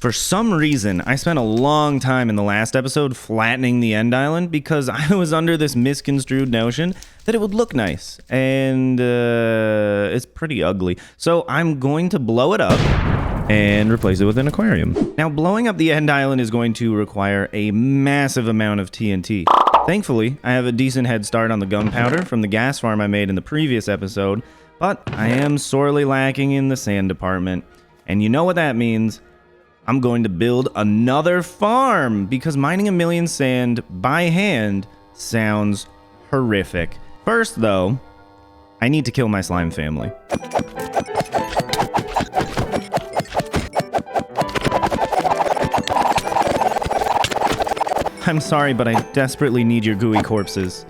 For some reason, I spent a long time in the last episode flattening the end island because I was under this misconstrued notion that it would look nice, and it's pretty ugly. So I'm going to blow it up and replace it with an aquarium. Now, blowing up the end island is going to require a massive amount of TNT. Thankfully, I have a decent head start on the gunpowder from the gas farm I made in the previous episode, but I am sorely lacking in the sand department. And you know what that means? I'm going to build another farm because mining 1 million sand by hand sounds horrific. First, though, I need to kill my slime family. I'm sorry, but I desperately need your gooey corpses.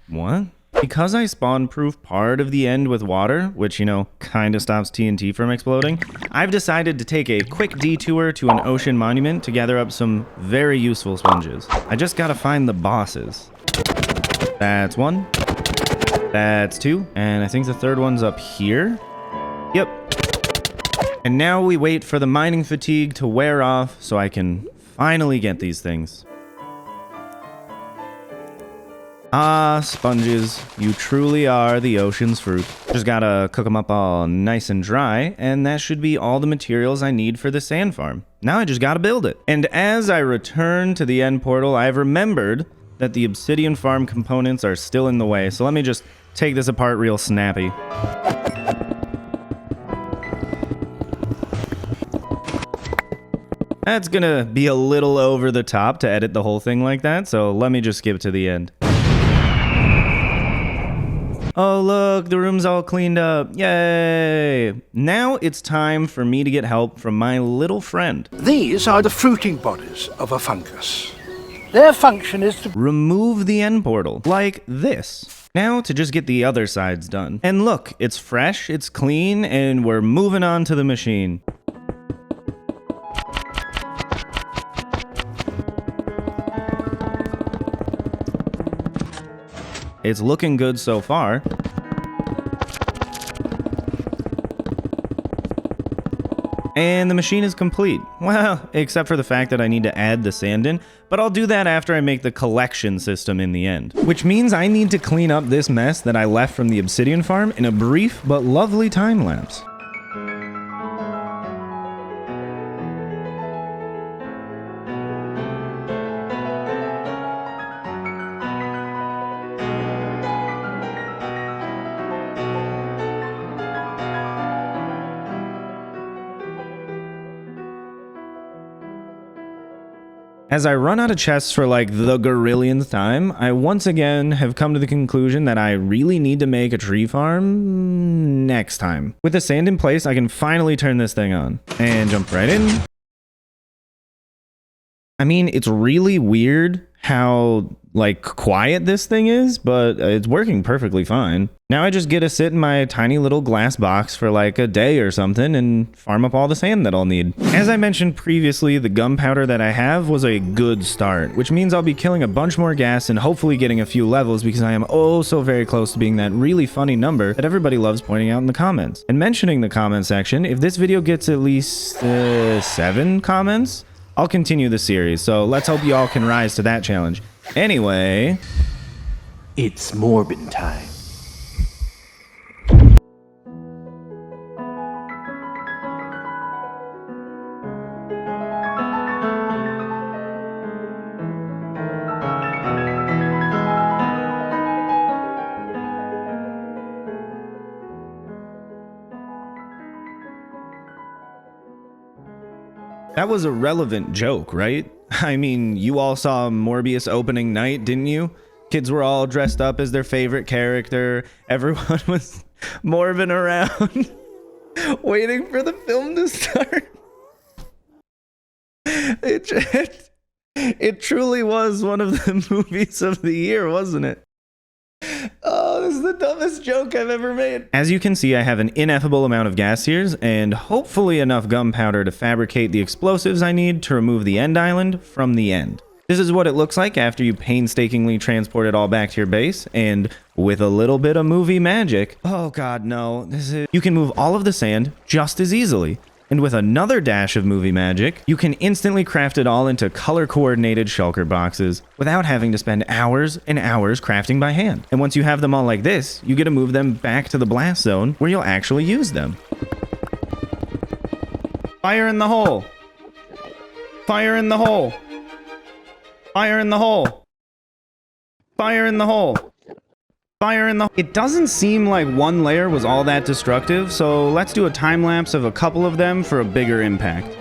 What? Because I spawn-proof part of the end with water, which, you know, kinda stops TNT from exploding, I've decided to take a quick detour to an ocean monument to gather up some very useful sponges. I just gotta find the bosses. That's 1. That's 2. And I think the 3rd one's up here. Yep. And now we wait for the mining fatigue to wear off so I can finally get these things. Ah, sponges, you truly are the ocean's fruit. Just gotta cook them up all nice and dry, and that should be all the materials I need for the sand farm. Now I just gotta build it. And as I return to the end portal, I've remembered that the obsidian farm components are still in the way, so let me just take this apart real snappy. That's gonna be a little over the top to edit the whole thing like that, so let me just skip to the end. Oh, look, the room's all cleaned up. Yay! Now it's time for me to get help from my little friend. These are the fruiting bodies of a fungus. Their function is to remove the end portal, like this. Now to just get the other sides done. And look, it's fresh, it's clean, and we're moving on to the machine. It's looking good so far. And the machine is complete. Well, except for the fact that I need to add the sand in, but I'll do that after I make the collection system in the end. Which means I need to clean up this mess that I left from the obsidian farm in a brief but lovely time lapse. As I run out of chests for like the gorillionth time, I once again have come to the conclusion that I really need to make a tree farm next time. With the sand in place, I can finally turn this thing on and jump right in. I mean, it's really weird how like quiet this thing is, but it's working perfectly fine. Now I just get to sit in my tiny little glass box for like a day or something and farm up all the sand that I'll need. As I mentioned previously, the gunpowder that I have was a good start, which means I'll be killing a bunch more gas and hopefully getting a few levels because I am oh so very close to being that really funny number that everybody loves pointing out in the comments. And mentioning the comment section, if this video gets at least 7 comments, I'll continue the series, so let's hope you all can rise to that challenge. Anyway, it's Morbin time. that was a relevant joke, right? I mean, you all saw Morbius opening night, didn't you? Kids were all dressed up as their favorite character. Everyone was morbing around, waiting for the film to start. It truly was one of the movies of the year, wasn't it? Oh, this is the dumbest joke I've ever made. As you can see, I have an ineffable amount of gas here, and hopefully enough gunpowder to fabricate the explosives I need to remove the end island from the end. This is what it looks like after you painstakingly transport it all back to your base, and with a little bit of movie magic, oh god no, you can move all of the sand just as easily. And with another dash of movie magic, you can instantly craft it all into color-coordinated shulker boxes without having to spend hours and hours crafting by hand. And once you have them all like this, you get to move them back to the blast zone where you'll actually use them. Fire in the hole! Fire in the hole! Fire in the hole! Fire in the hole! Fire in the... It doesn't seem like one layer was all that destructive, so let's do a time lapse of a couple of them for a bigger impact.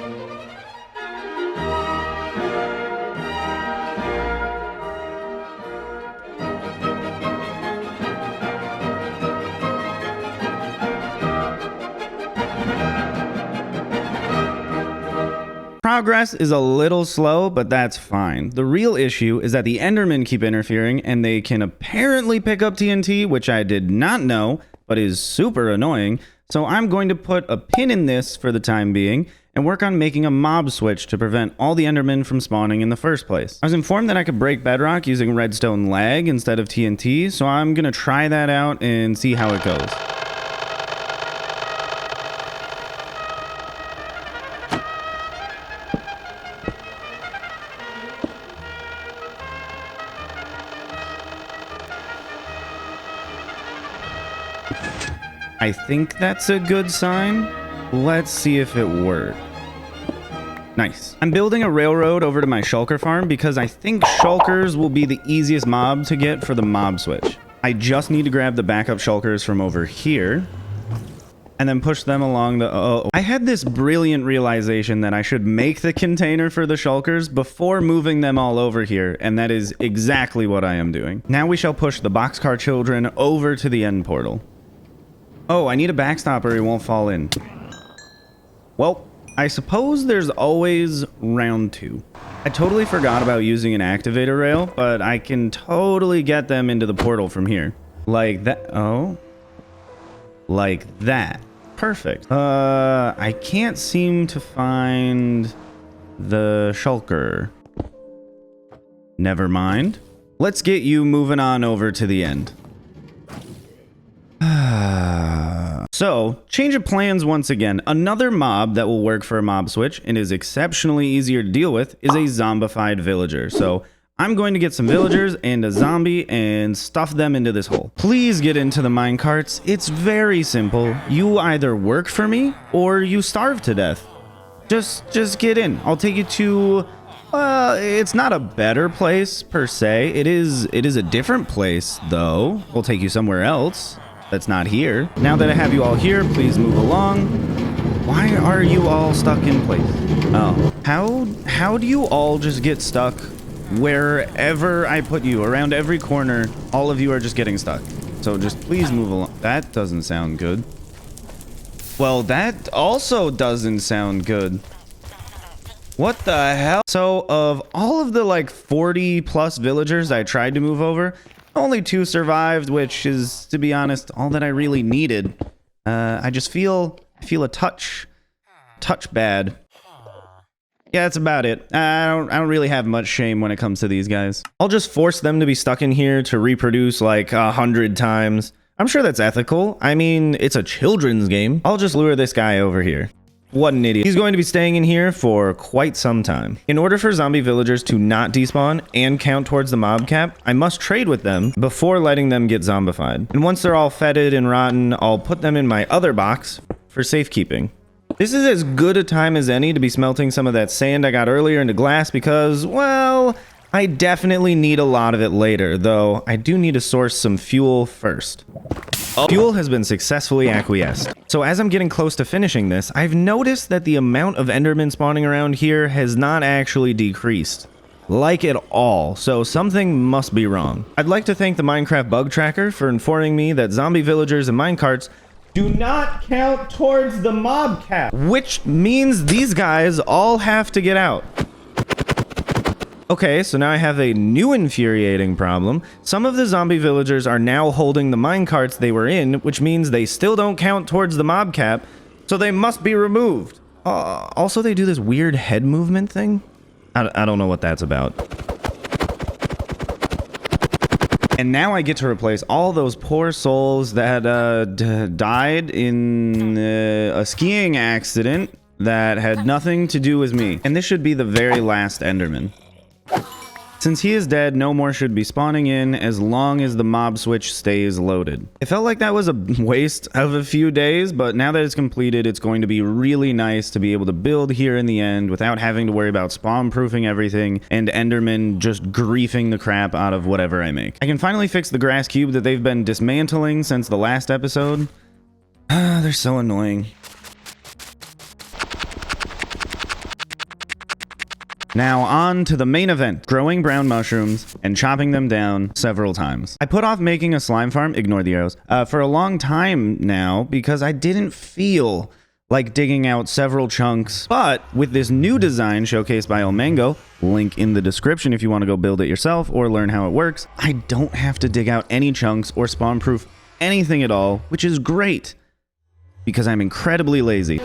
Progress is a little slow, but that's fine. The real issue is that the endermen keep interfering, and they can apparently pick up TNT, which I did not know, but is super annoying. So I'm going to put a pin in this for the time being, and work on making a mob switch to prevent all the endermen from spawning in the first place. I was informed that I could break Bedrock using redstone lag instead of TNT, so I'm gonna try that out and see how it goes. I think that's a good sign. Let's see if it worked. Nice. I'm building a railroad over to my shulker farm because I think shulkers will be the easiest mob to get for the mob switch. I just need to grab the backup shulkers from over here and then push them along the... I had this brilliant realization that I should make the container for the shulkers before moving them all over here, and that is exactly what I am doing. Now we shall push the boxcar children over to the end portal. Oh, I need a backstop or he won't fall in. Well, I suppose there's always round 2. I totally forgot about using an activator rail, but I can totally get them into the portal from here. Like that. Oh. Like that. Perfect. I can't seem to find the shulker. Never mind. Let's get you moving on over to the end. So, change of plans once again. Another mob that will work for a mob switch and is exceptionally easier to deal with is a zombified villager. So, I'm going to get some villagers and a zombie and stuff them into this hole. Please get into the minecarts. It's very simple. You either work for me or you starve to death. Just get in. I'll take you to... it's not a better place per se. It is a different place though. We'll take you somewhere else that's not here. Now that I have you all here, please move along. Why are you all stuck in place? Oh, how do you all just get stuck wherever I put you? Around every corner, all of you are just getting stuck. So just please move along. That doesn't sound good. Well, that also doesn't sound good. What the hell? So of all of the like 40 plus villagers I tried to move over, only 2 survived, which is, to be honest, all that I really needed. I just feel a touch bad. Yeah, that's about it. I don't really have much shame when it comes to these guys. I'll just force them to be stuck in here to reproduce like 100 times. I'm sure that's ethical. I mean, it's a children's game. I'll just lure this guy over here. What an idiot. He's going to be staying in here for quite some time. In order for zombie villagers to not despawn and count towards the mob cap, I must trade with them before letting them get zombified. And once they're all fetid and rotten, I'll put them in my other box for safekeeping. This is as good a time as any to be smelting some of that sand I got earlier into glass because, well, I definitely need a lot of it later, though I do need to source some fuel first. Fuel has been successfully acquiesced. So as I'm getting close to finishing this, I've noticed that the amount of endermen spawning around here has not actually decreased. Like at all, so something must be wrong. I'd like to thank the Minecraft bug tracker for informing me that zombie villagers and minecarts do not count towards the mob cap, which means these guys all have to get out. Okay, so now I have a new infuriating problem. Some of the zombie villagers are now holding the minecarts they were in, which means they still don't count towards the mob cap, so they must be removed. Also, they do this weird head movement thing. I don't know what that's about. And now I get to replace all those poor souls that died in a skiing accident that had nothing to do with me. And this should be the very last enderman. Since he is dead, no more should be spawning in as long as the mob switch stays loaded. It felt like that was a waste of a few days, but now that it's completed, it's going to be really nice to be able to build here in the end without having to worry about spawn-proofing everything and endermen just griefing the crap out of whatever I make. I can finally fix the grass cube that they've been dismantling since the last episode. They're so annoying. Now on to the main event, growing brown mushrooms and chopping them down several times. I put off making a slime farm, ignore the arrows, for a long time now because I didn't feel like digging out several chunks. But with this new design showcased by Mango, link in the description if you want to go build it yourself or learn how it works, I don't have to dig out any chunks or spawn proof anything at all, which is great because I'm incredibly lazy.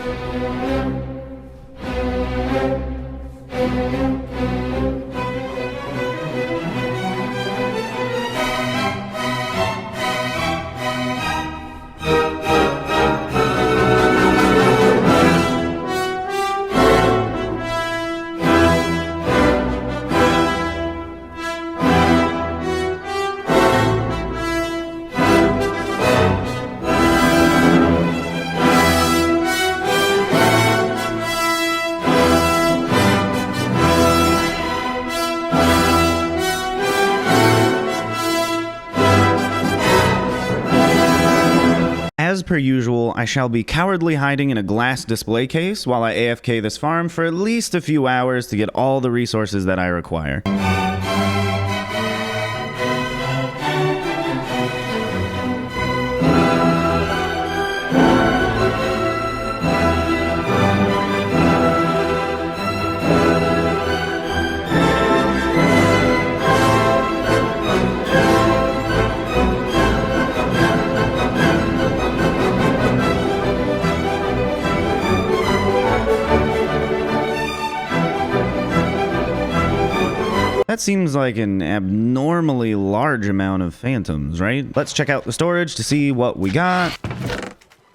As per usual, I shall be cowardly hiding in a glass display case while I AFK this farm for at least a few hours to get all the resources that I require. That seems like an abnormally large amount of phantoms, right? Let's check out the storage to see what we got.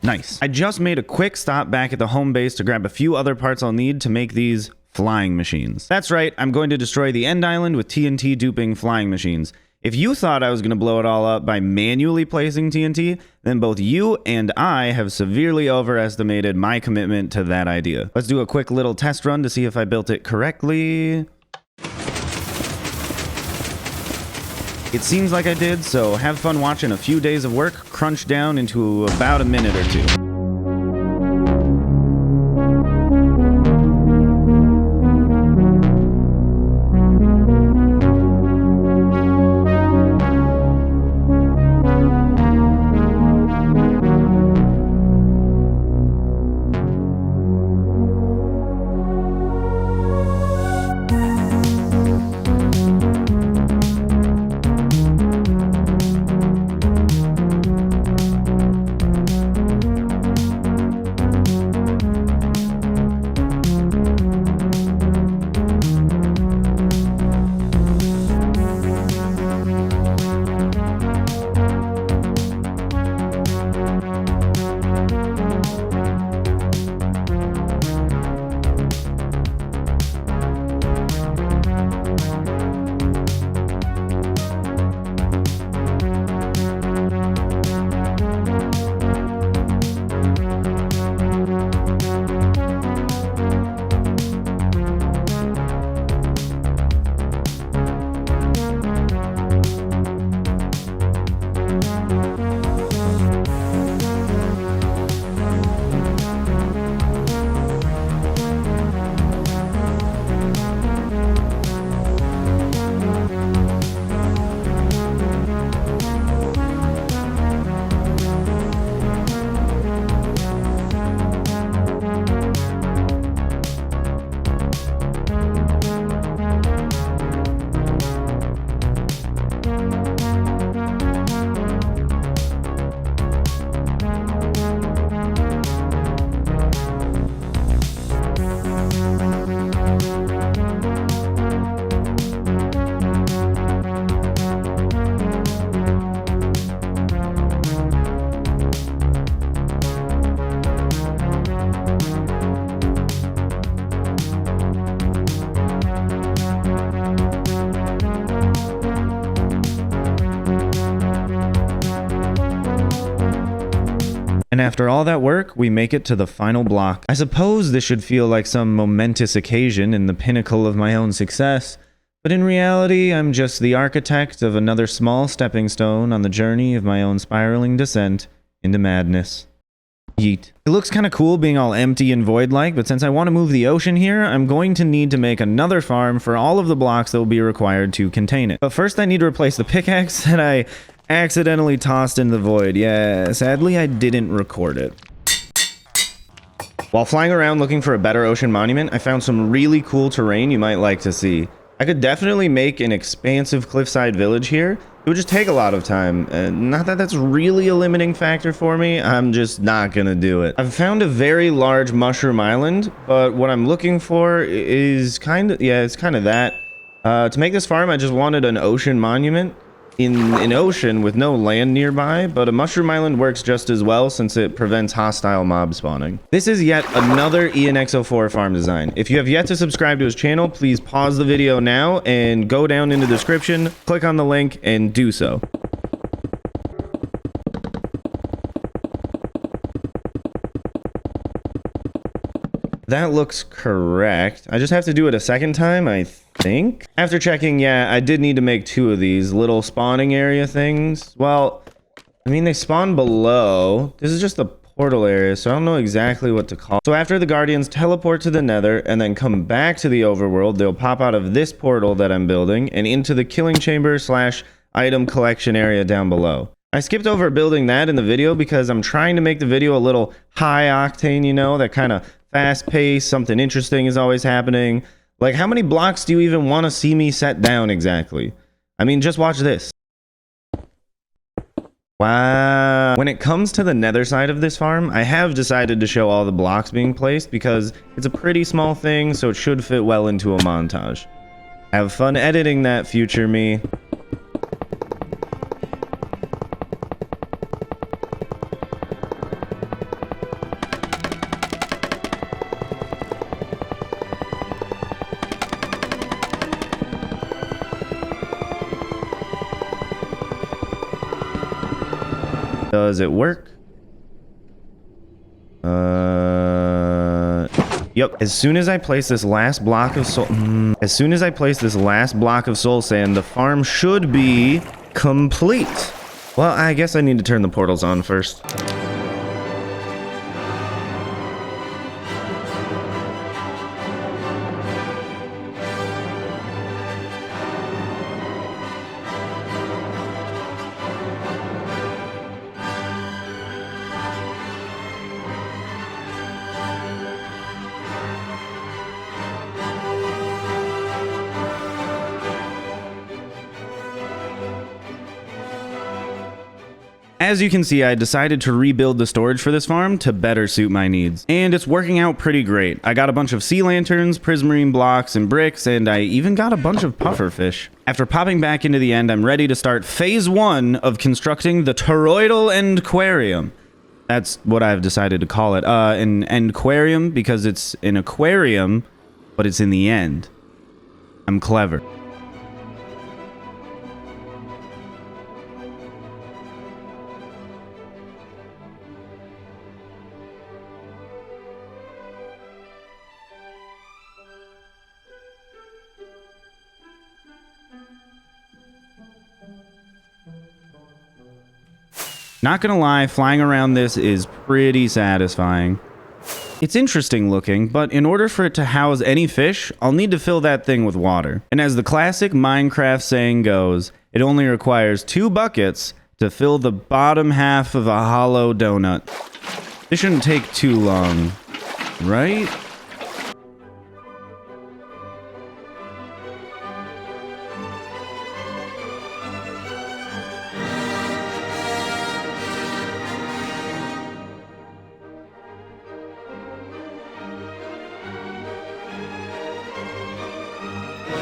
Nice. I just made a quick stop back at the home base to grab a few other parts I'll need to make these flying machines. That's right, I'm going to destroy the end island with TNT duping flying machines. If you thought I was going to blow it all up by manually placing TNT, then both you and I have severely overestimated my commitment to that idea. Let's do a quick little test run to see if I built it correctly. It seems like I did, so have fun watching a few days of work crunch down into about a minute or two. And after all that work, we make it to the final block. I suppose this should feel like some momentous occasion in the pinnacle of my own success, but in reality, I'm just the architect of another small stepping stone on the journey of my own spiraling descent into madness. Yeet. It looks kind of cool being all empty and void-like, but since I want to move the ocean here, I'm going to need to make another farm for all of the blocks that will be required to contain it. But first I need to replace the pickaxe that I accidentally tossed in the void. Yeah, sadly I didn't record it. While flying around looking for a better ocean monument, I found some really cool terrain you might like to see. I could definitely make an expansive cliffside village here. It would just take a lot of time. Not that that's really a limiting factor for me. I'm just not gonna do it. I've found a very large mushroom island, but what I'm looking for is it's kind of that. To make this farm, I just wanted an ocean monument in an ocean with no land nearby, but a mushroom island works just as well since it prevents hostile mob spawning. This is yet another ENX04 farm design. If you have yet to subscribe to his channel, please pause the video now and go down in the description, click on the link, and do so. That looks correct. I just have to do it a second time, I think. After checking, yeah, I did need to make 2 of these little spawning area things. Well, I mean, they spawn below. This is just the portal area, so I don't know exactly what to call. So after the guardians teleport to the nether and then come back to the overworld, they'll pop out of this portal that I'm building and into the killing chamber / item collection area down below. I skipped over building that in the video because I'm trying to make the video a little high octane, you know, that kind of fast pace, something interesting is always happening. Like, how many blocks do you even want to see me set down exactly? I mean, just watch this. Wow. When it comes to the nether side of this farm, I have decided to show all the blocks being placed because it's a pretty small thing, so it should fit well into a montage. Have fun editing that, future me. Does it work? Yep. As soon as I place this last block of soul sand, the farm should be complete. Well, I guess I need to turn the portals on first. As you can see, I decided to rebuild the storage for this farm to better suit my needs. And it's working out pretty great. I got a bunch of sea lanterns, prismarine blocks, and bricks, and I even got a bunch of pufferfish. After popping back into the end, I'm ready to start phase 1 of constructing the toroidal Endquarium. That's what I've decided to call it. An Endquarium because it's an aquarium, but it's in the end. I'm clever. Not gonna lie, flying around this is pretty satisfying. It's interesting looking, but in order for it to house any fish, I'll need to fill that thing with water. And as the classic Minecraft saying goes, it only requires 2 buckets to fill the bottom half of a hollow donut. This shouldn't take too long, right?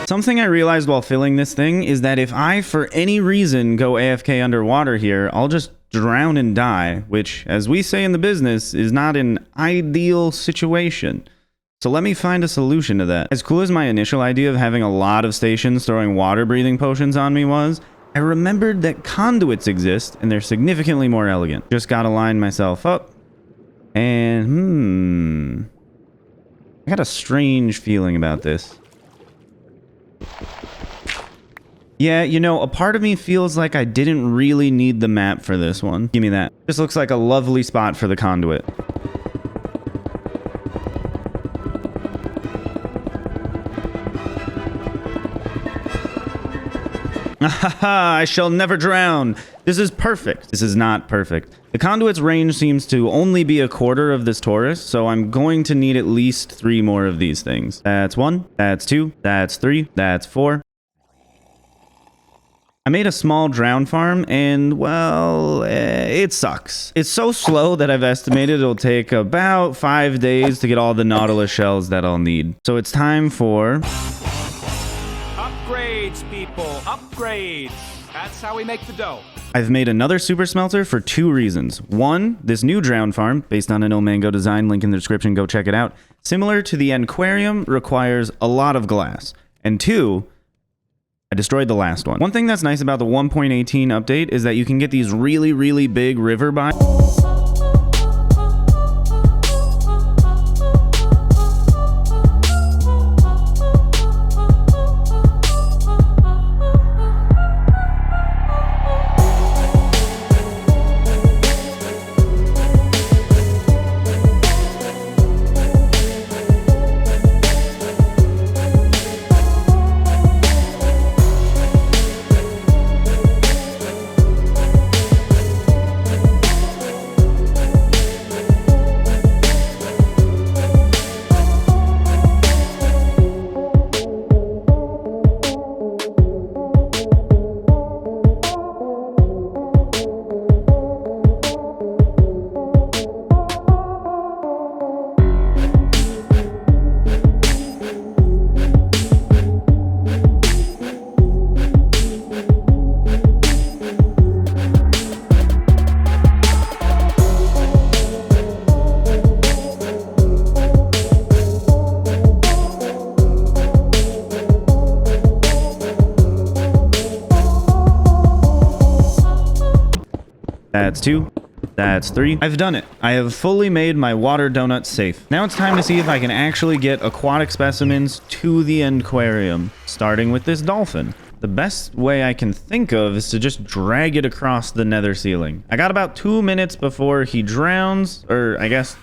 Something I realized while filling this thing is that if I, for any reason, go AFK underwater here, I'll just drown and die, which, as we say in the business, is not an ideal situation. So let me find a solution to that. As cool as my initial idea of having a lot of stations throwing water-breathing potions on me was, I remembered that conduits exist, and they're significantly more elegant. Just gotta line myself up, And, I got a strange feeling about this. Yeah, you know, a part of me feels like I didn't really need the map for this one. Give me that. This looks like a lovely spot for the conduit. I shall never drown. This is perfect. This is not perfect. The conduit's range seems to only be a quarter of this torus, so I'm going to need at least 3 more of these things. That's 1, that's 2, that's 3, that's 4. I made a small drown farm, and, well, it sucks. It's so slow that I've estimated it'll take about 5 days to get all the nautilus shells that I'll need. So it's time for... upgrades, people, upgrades. That's how we make the dough. I've made another super smelter for 2 reasons. 1, this new drown farm, based on an Ilmango design, link in the description, go check it out. Similar to the Endquarium, requires a lot of glass. And 2, I destroyed the last one. One thing that's nice about the 1.18 update is that you can get these really, really big river biomes. That's 2. That's 3. I've done it. I have fully made my water donut safe. Now it's time to see if I can actually get aquatic specimens to the Endquarium, starting with this dolphin. The best way I can think of is to just drag it across the nether ceiling. I got about 2 minutes before he drowns, or I guess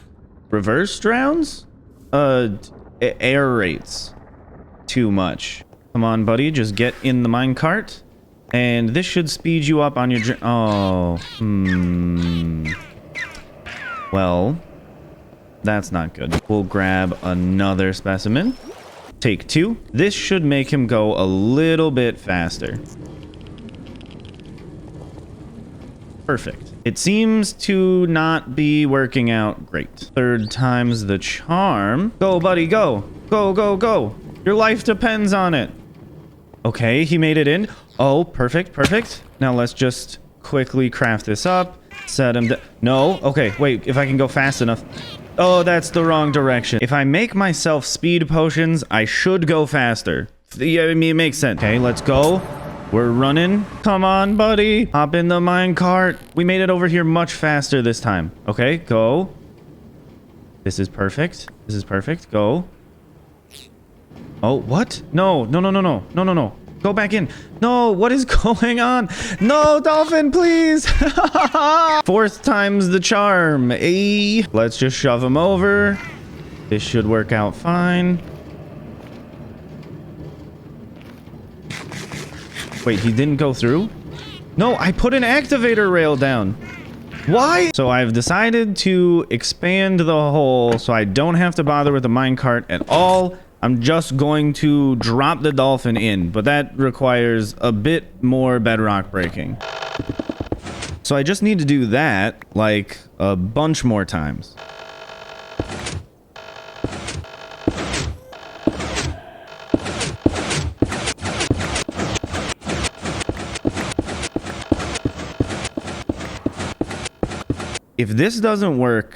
reverse drowns? Aerates too much. Come on, buddy, just get in the minecart. And this should speed you up on your Well, that's not good. We'll grab another specimen. Take 2. This should make him go a little bit faster. Perfect. It seems to not be working out great. 3rd time's the charm. Go, buddy, go. Go, go, go. Your life depends on it. Okay, he made it in. Oh, perfect, perfect. Now let's just quickly craft this up. Set him no, okay, wait, if I can go fast enough. Oh, that's the wrong direction. If I make myself speed potions, I should go faster. Yeah, I mean, it makes sense. Okay, let's go. We're running. Come on, buddy. Hop in the minecart. We made it over here much faster this time. Okay, go. This is perfect. This is perfect. Go. Oh, what? No, no, no, no, no, no, no, no. Go back in. No, what is going on? No, dolphin, please. 4th time's the charm. Hey, let's just shove him over. This should work out fine. Wait, he didn't go through? No, I put an activator rail down. Why? So I've decided to expand the hole so I don't have to bother with the minecart at all. I'm just going to drop the dolphin in, but that requires a bit more bedrock breaking. So I just need to do that, like, a bunch more times. If this doesn't work...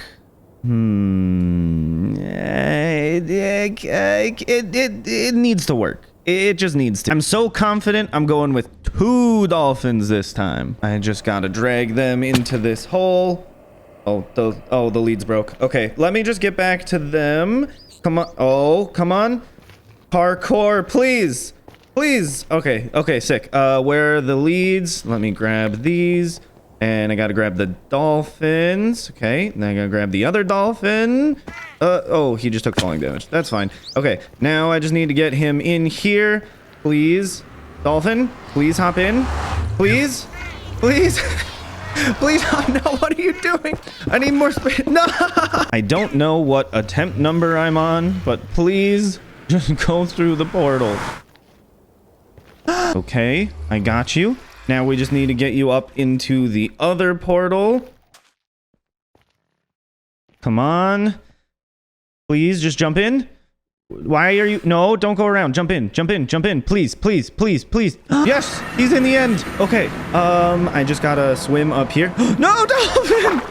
It needs to work. It just needs to. I'm so confident I'm going with 2 dolphins this time. I just gotta drag them into this hole. the leads broke. Okay, let me just get back to them. Come on. Oh, come on. Parkour, please. Please. Okay, sick. Where are the leads? Let me grab these. And I gotta grab the dolphins. Okay, then I gotta grab the other dolphin. Oh, he just took falling damage. That's fine. Okay, now I just need to get him in here. Please. Dolphin, please hop in. Please. Please. Please, no, what are you doing? I need more space. No! I don't know what attempt number I'm on, but please just go through the portal. Okay, I got you. Now we just need to get you up into the other portal. Come on. Please, just jump in. Why are you... No, don't go around. Jump in, jump in, jump in. Please, please, please, please. Yes, he's in the end. Okay, I just gotta swim up here. No, dolphin!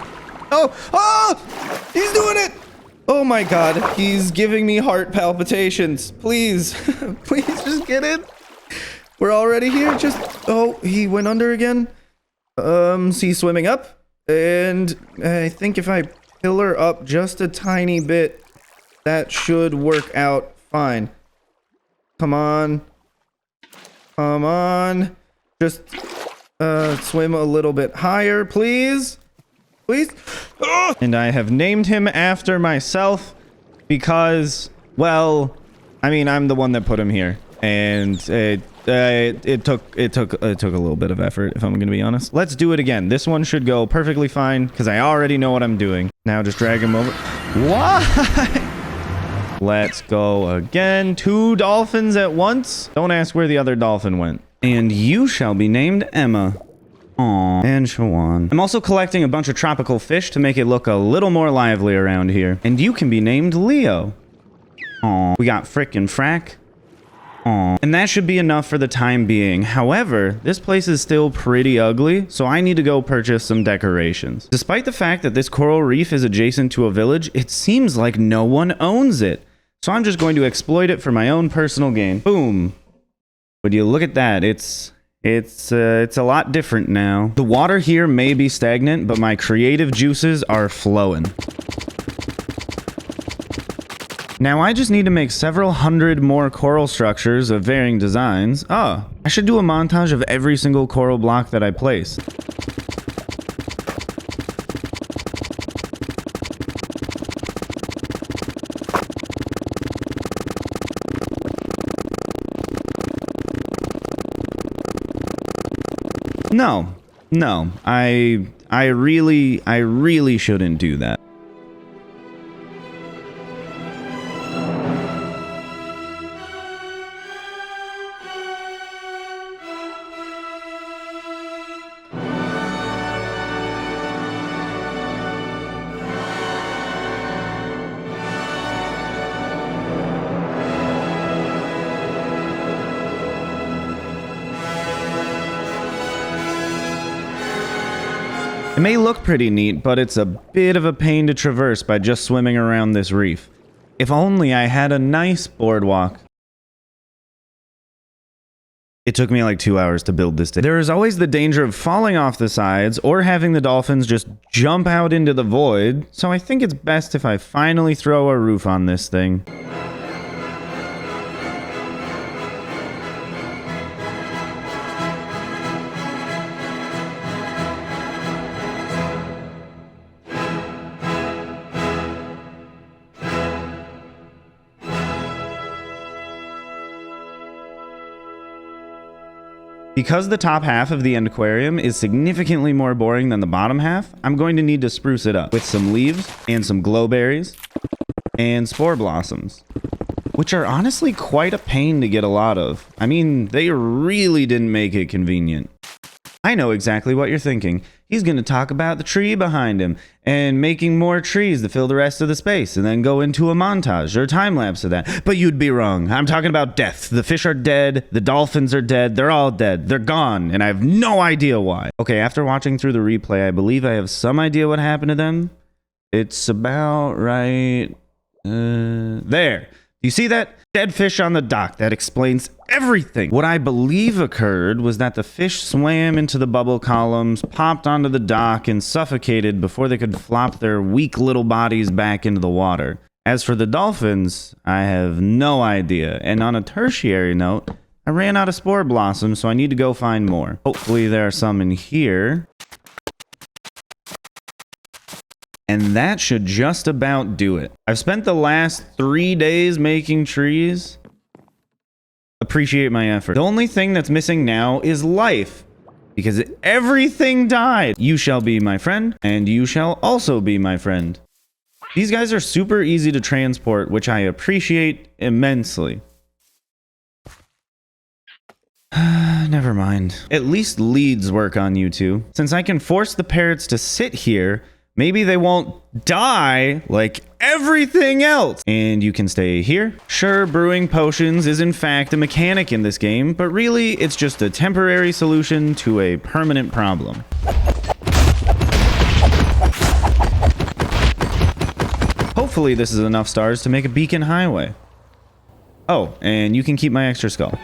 Oh, he's doing it! Oh my god, he's giving me heart palpitations. Please, please just get in. We're already here. Just... Oh, he went under again. He's swimming up. And I think if I pillar up just a tiny bit, that should work out fine. Come on. Come on. Just swim a little bit higher, please. Please. And I have named him after myself because, well, I mean, I'm the one that put him here. And it took a little bit of effort, if I'm gonna be honest. Let's do it again. This one should go perfectly fine because I already know what I'm doing. Now just drag him over. Why? Let's go again. 2 dolphins at once. Don't ask where the other dolphin went. And you shall be named Emma. Aww. And Shawan. I'm also collecting a bunch of tropical fish to make it look a little more lively around here. And you can be named Leo. Aww. We got frickin' frack. Aww. And that should be enough for the time being. However, this place is still pretty ugly, so I need to go purchase some decorations. Despite the fact that this coral reef is adjacent to a village, it seems like no one owns it. So I'm just going to exploit it for my own personal gain. Boom. Would you look at that? It's a lot different now. The water here may be stagnant, but my creative juices are flowing. Now I just need to make several hundred more coral structures of varying designs. Oh, I should do a montage of every single coral block that I place. No, I really shouldn't do that. It may look pretty neat, but it's a bit of a pain to traverse by just swimming around this reef. If only I had a nice boardwalk. It took me like 2 hours to build this. There is always the danger of falling off the sides or having the dolphins just jump out into the void, so I think it's best if I finally throw a roof on this thing. Because the top half of the Endquarium is significantly more boring than the bottom half, I'm going to need to spruce it up with some leaves and some glowberries and spore blossoms, which are honestly quite a pain to get a lot of. I mean, they really didn't make it convenient. I know exactly what you're thinking. He's going to talk about the tree behind him and making more trees to fill the rest of the space and then go into a montage or a time lapse of that. But you'd be wrong. I'm talking about death. The fish are dead. The dolphins are dead. They're all dead. They're gone. And I have no idea why. Okay, after watching through the replay, I believe I have some idea what happened to them. It's about right there. You see that? Dead fish on the dock. That explains everything. What I believe occurred was that the fish swam into the bubble columns, popped onto the dock, and suffocated before they could flop their weak little bodies back into the water. As for the dolphins, I have no idea. And on a tertiary note, I ran out of spore blossoms, so I need to go find more. Hopefully there are some in here. And that should just about do it. I've spent the last 3 days making trees. Appreciate my effort. The only thing that's missing now is life, because everything died. You shall be my friend, and you shall also be my friend. These guys are super easy to transport, which I appreciate immensely. Never mind. At least leads work on you two. Since I can force the parrots to sit here, maybe they won't die like everything else. And you can stay here. Sure, brewing potions is in fact a mechanic in this game, but really it's just a temporary solution to a permanent problem. Hopefully this is enough stars to make a beacon highway. Oh, and you can keep my extra skull.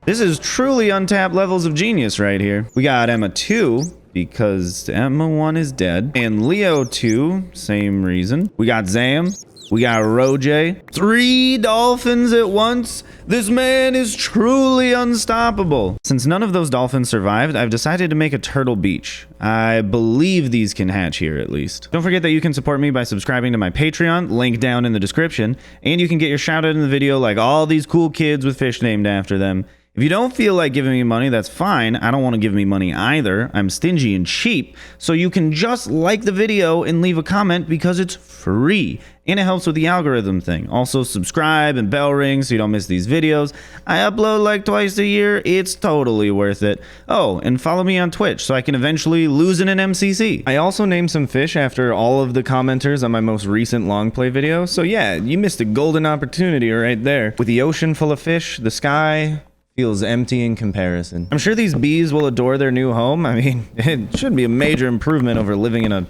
This is truly untapped levels of genius right here. We got Emma 2, because Emma 1 is dead. And Leo 2, same reason. We got Zam. We got Roj. 3 dolphins at once. This man is truly unstoppable. Since none of those dolphins survived, I've decided to make a turtle beach. I believe these can hatch here at least. Don't forget that you can support me by subscribing to my Patreon, link down in the description. And you can get your shout out in the video like all these cool kids with fish named after them. If you don't feel like giving me money, that's fine. I don't want to give me money either. I'm stingy and cheap. So you can just like the video and leave a comment because it's free. And it helps with the algorithm thing. Also subscribe and bell ring so you don't miss these videos. I upload like twice a year. It's totally worth it. Oh, and follow me on Twitch so I can eventually lose in an MCC. I also named some fish after all of the commenters on my most recent long play video. So yeah, you missed a golden opportunity right there. With the ocean full of fish, the sky feels empty in comparison. I'm sure these bees will adore their new home. I mean, it should be a major improvement over living in a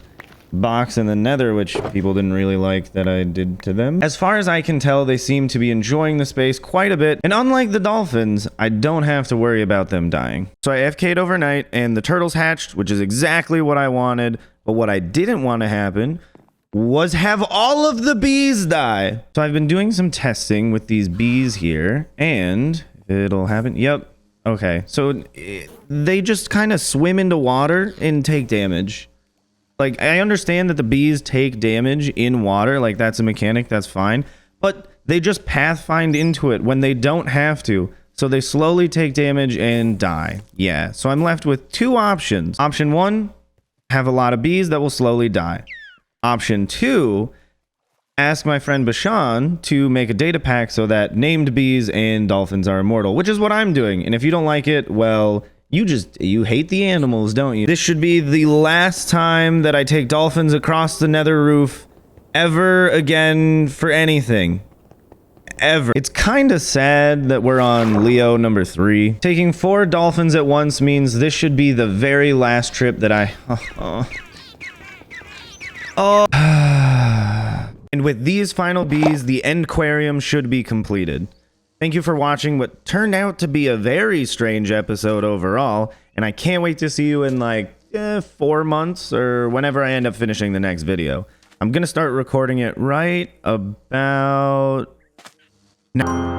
box in the nether, which people didn't really like that I did to them. As far as I can tell, they seem to be enjoying the space quite a bit. And unlike the dolphins, I don't have to worry about them dying. So I AFK'd overnight and the turtles hatched, which is exactly what I wanted. But what I didn't want to happen was have all of the bees die. So I've been doing some testing with these bees here, and it'll happen. Yep. Okay. So they just kind of swim into water and take damage. Like, I understand that the bees take damage in water. Like, that's a mechanic. That's fine. But they just pathfind into it when they don't have to. So they slowly take damage and die. Yeah. So I'm left with 2 options. Option 1, have a lot of bees that will slowly die. Option 2, ask my friend Bashan to make a data pack so that named bees and dolphins are immortal, which is what I'm doing. And if you don't like it, well, you hate the animals, don't you? This should be the last time that I take dolphins across the nether roof ever again for anything. Ever. It's kind of sad that we're on Leo number 3. Taking 4 dolphins at once means this should be the very last trip that I... And with these final bees, the Endquarium should be completed. Thank you for watching what turned out to be a very strange episode overall, and I can't wait to see you in like 4 months or whenever I end up finishing the next video. I'm gonna start recording it right about now.